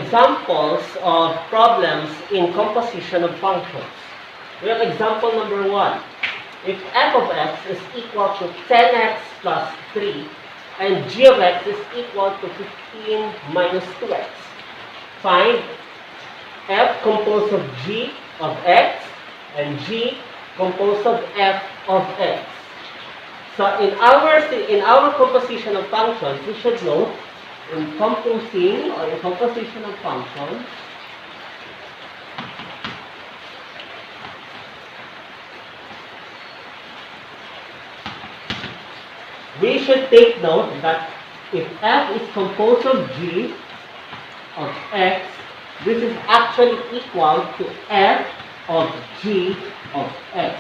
examples of problems in composition of functions. We have example number 1. If f of x is equal to 10x plus 3 and g of x is equal to 15 minus 2x, find f composed of g of x and g composed of f of x. So in our composition of functions, we should note in composing or in composition of functions, we should take note that if f is composed of g of x, this is actually equal to f of g of x.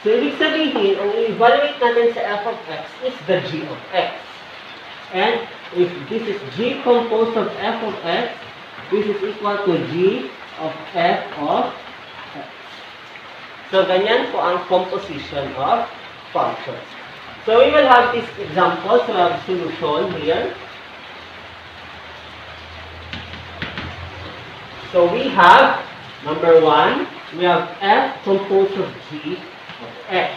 So, ibig sabihin, ang i-evaluate natin sa f of x is the g of x. And if this is g composed of f of x, this is equal to g of f of x. So, ganyan po ang composition of functions. So, we will have this example. So, we have solution here. So, we have, number 1, we have f composed of g of x.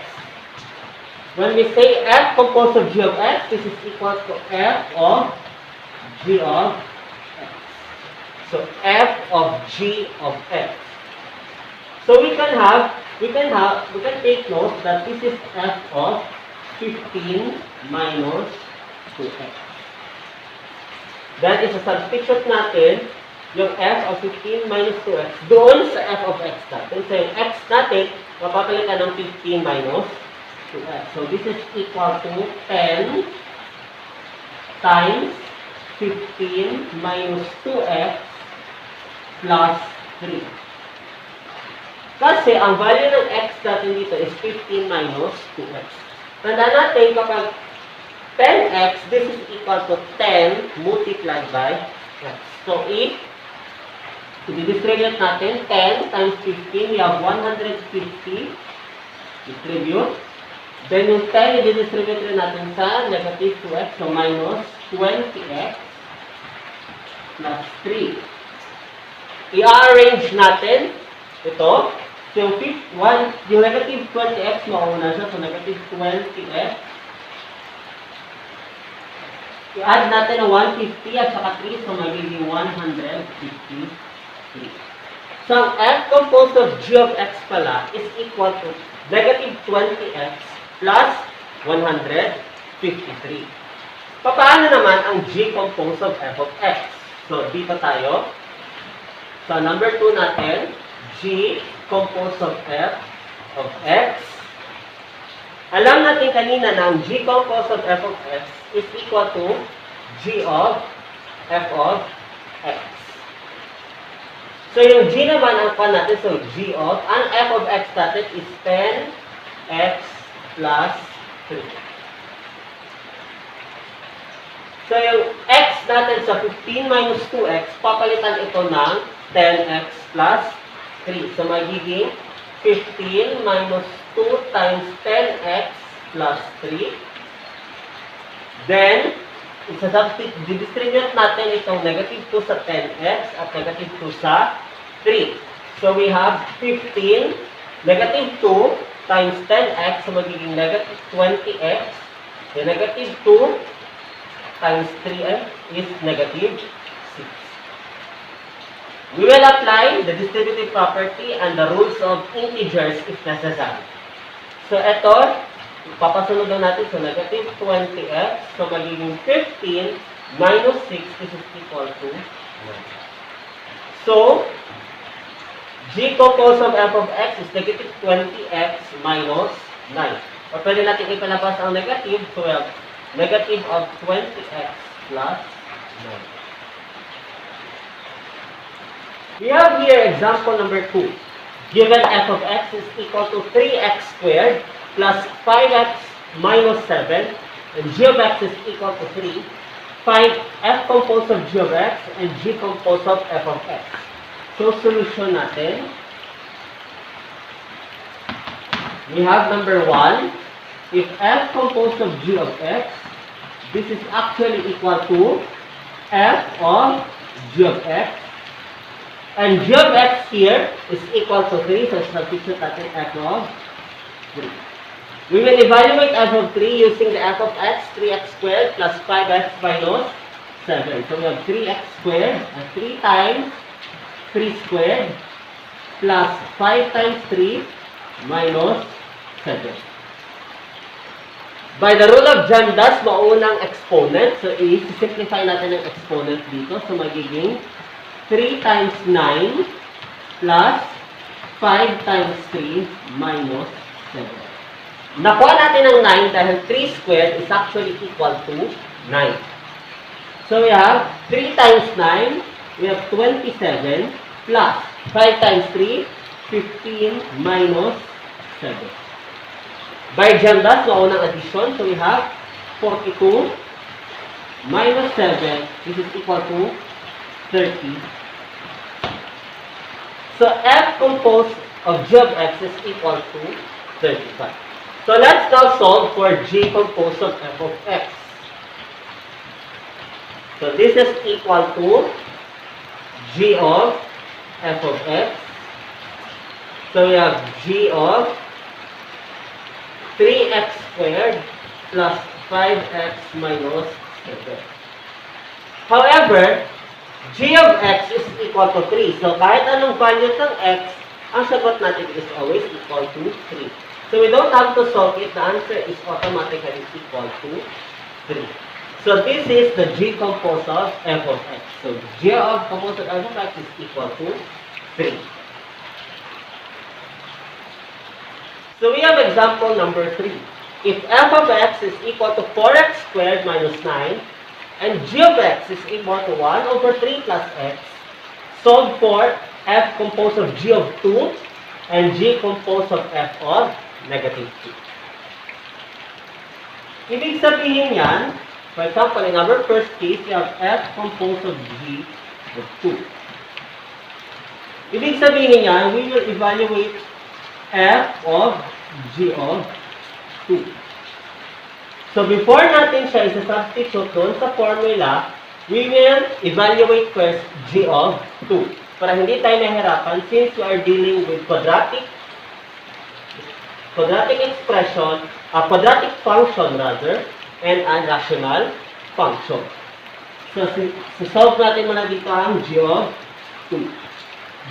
When we say f composed of g of x, this is equal to f of g of x. So, f of g of x. So, we can take note that this is f of 15 minus 2x. Then, isa-substitute natin yung f of 15 minus 2x doon sa f of x natin. So, yung x natin, mapapalitan ng 15 minus 2x. So, this is equal to 10 times 15 minus 2x plus 3. Kasi, ang value ng x natin dito is 15 minus 2x. Tandaan natin, kapag 10x, this is equal to 10 multiplied by x. So, if i-distribute natin, 10 times 15, we have 150. Distribute. Then yung 10, i-distribute rin natin sa negative 2x, so minus 20x plus 3. I-arrange natin ito. So yung negative 20x, mauna siya, so negative 20x. I-add natin ang 150 at saka 3, so magiging 153. So, ang f composed of g of x pala is equal to negative 20x plus 153. Paano naman ang g composed of f of x? So, dito tayo. So, number 2 natin, g composed of f of x. Alam natin kanina na ang g composed of f of x is equal to g of f of x. So, yung g naman ang pan natin, so g of, ang f of x natin is 10x plus 3. So, yung x natin sa 15 minus 2x, papalitan ito ng 10x plus 3. So, magiging 15 minus 2 times 10x plus 3. Then, i-distribute natin itong negative 2 sa 10x at negative 2 sa 3. So, we have 15, negative 2 times 10x, so magiging negative 20x. The negative 2 times 3x is negative 6. We will apply the distributive property and the rules of integers if necessary. So, ito, papasunod na natin sa negative 20x. So, magiging 15 minus 6, this is equal to 1. So, g composed of f of x is negative 20x minus 9. O pwede natin ipalabas ang negative. So, we have negative of 20x plus 9. We have here example number 2. Given f of x is equal to 3x squared plus 5x minus 7, and g of x is equal to 3, find f composed of g of x and g composed of f of x. So, solution natin. We have number 1. If f composed of g of x, this is actually equal to f of g of x. And g of x here is equal to 3. So, substitute natin f of 3. We will evaluate f of 3 using the f of x, 3x squared plus 5x minus 7. So, we have 3x squared and 3 times 3 squared plus 5 times 3 minus 7. By the rule of Dundas, maunang exponent. So, i-simplify natin ang exponent dito. So, magiging 3 times 9 plus 5 times 3 minus 7. Nakuha natin ang 9 dahil 3 squared is actually equal to 9. So, we have 3 times 9, we have 27 plus 5 times 3, 15 minus 7. By Dundas, maunang addition. So, we have 42 minus 7. This is equal to 30. So, f composed of g of x is equal to 35. So, let's now solve for g composed of f of x. So, this is equal to g of f of x. So, we have g of 3x squared plus 5x minus 7. However, g of x is equal to 3. So, kahit anong value ng x, ang sagot natin is always equal to 3. So, we don't have to solve it. The answer is automatically equal to 3. So, this is the g composed of f of x. So, g of composed of f of x is equal to 3. So, we have example number 3. If f of x is equal to 4x squared minus 9, and g of x is equal to 1 over 3 plus x, solve for f composed of g of 2 and g composed of f of negative 2. Ibig sabihin yan, for example, in our first case, we have f composed of g of 2. Ibig sabihin yan, we will evaluate f of g of 2. So, before natin siya isa-substitute doon sa formula, we will evaluate first g of 2. Para hindi tayo nahihirapan, since we are dealing with quadratic expression, quadratic function rather, and a rational function. So, solve natin muna dito ang g of 2.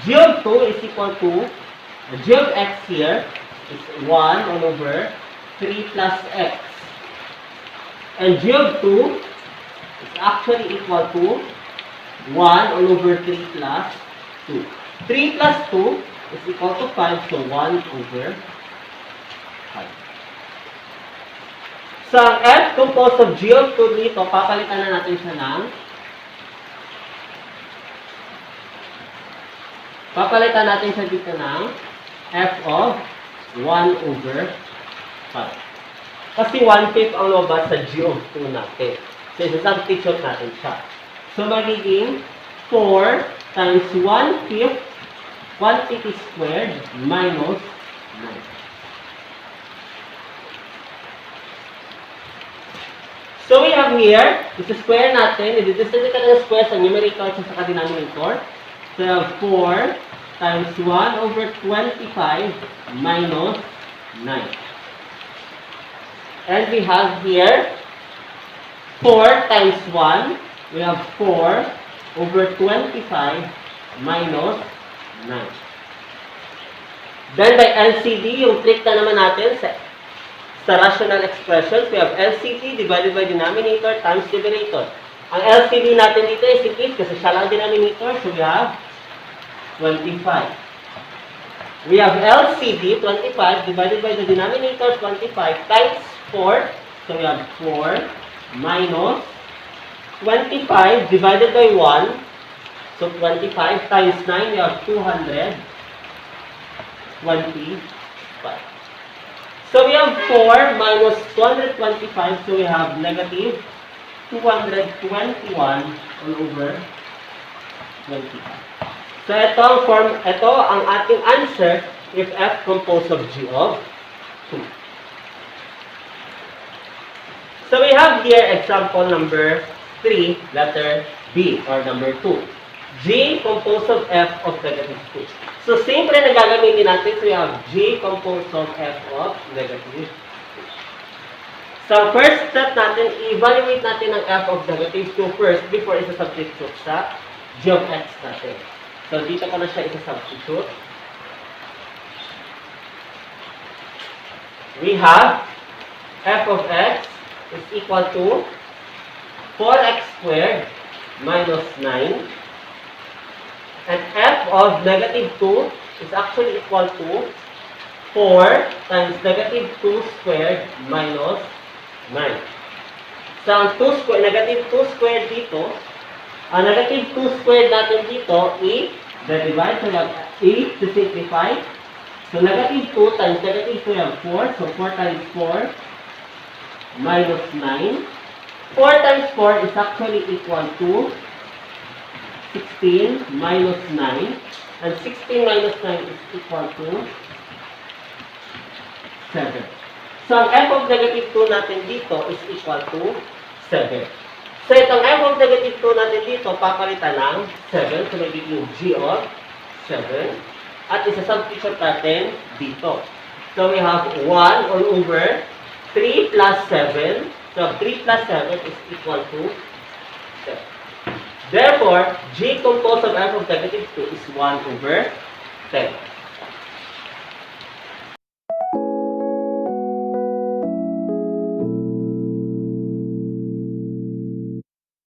G of 2 is equal to, g of x here is 1 all over 3 plus x. And g of 2 is actually equal to 1 all over 3 plus 2. 3 plus 2 is equal to 5, so 1 over 5. So, ang f composed of g of 2 dito, papalitan na natin siya ng dito ng f of 1 over 5. Kasi 1/5 ang lumabas sa g of 2 natin. So, isa-substitute natin siya. So, magiging 4 times 1/5 squared minus 9. So, we have here, isa-square natin, i-distribute natin ang square sa numerator at sa denominator. So, we have 4 times 1 over 25 minus 9. And we have here 4 times 1, we have 4 over 25 minus 9. Then by LCD, yung trick na naman natin sa rational expressions, we have LCD divided by denominator times numerator. Ang LCD natin dito is 6 kasi siya lang denominator, so we have 25. We have LCD, 25, divided by the denominator, 25, times 4. So, we have 4 minus 25 divided by 1. So, 25 times 9, we have 225. So, we have 4 minus 225. So, we have negative 221 all over 25. So, ito ang ating answer if f composed of g of 2. So, we have here example number 3, letter B, or number 2. G composed of f of negative 2. So, siyempre na gagamitin natin, so we have G composed of f of negative 2. So, first step natin, evaluate natin ang f of negative 2 first before isa-substitute sa g of x natin. So, dito ko na siya isa-substitute. We have f of x is equal to 4x squared minus 9. And f of negative 2 is actually equal to 4 times negative 2 squared minus 9. So, ang 2 squared, negative 2 squared dito, ang negative 2 squared natin dito, i-divide. So, we have 8 to simplify. So, negative 2 times negative 2, we have 4. So, 4 times 4 minus 9. 4 times 4 is actually equal to 16 minus 9. And 16 minus 9 is equal to 7. So, ang f of negative 2 natin dito is equal to 7. So, itong f of negative 2 natin dito, papalitan ng 7. So, magiging g of 7. At isa-substitute natin dito. So, we have 1 all over 3 plus 7. So, 3 plus 7 is equal to 7. Therefore, g composed of f of negative 2 is 1 over 10.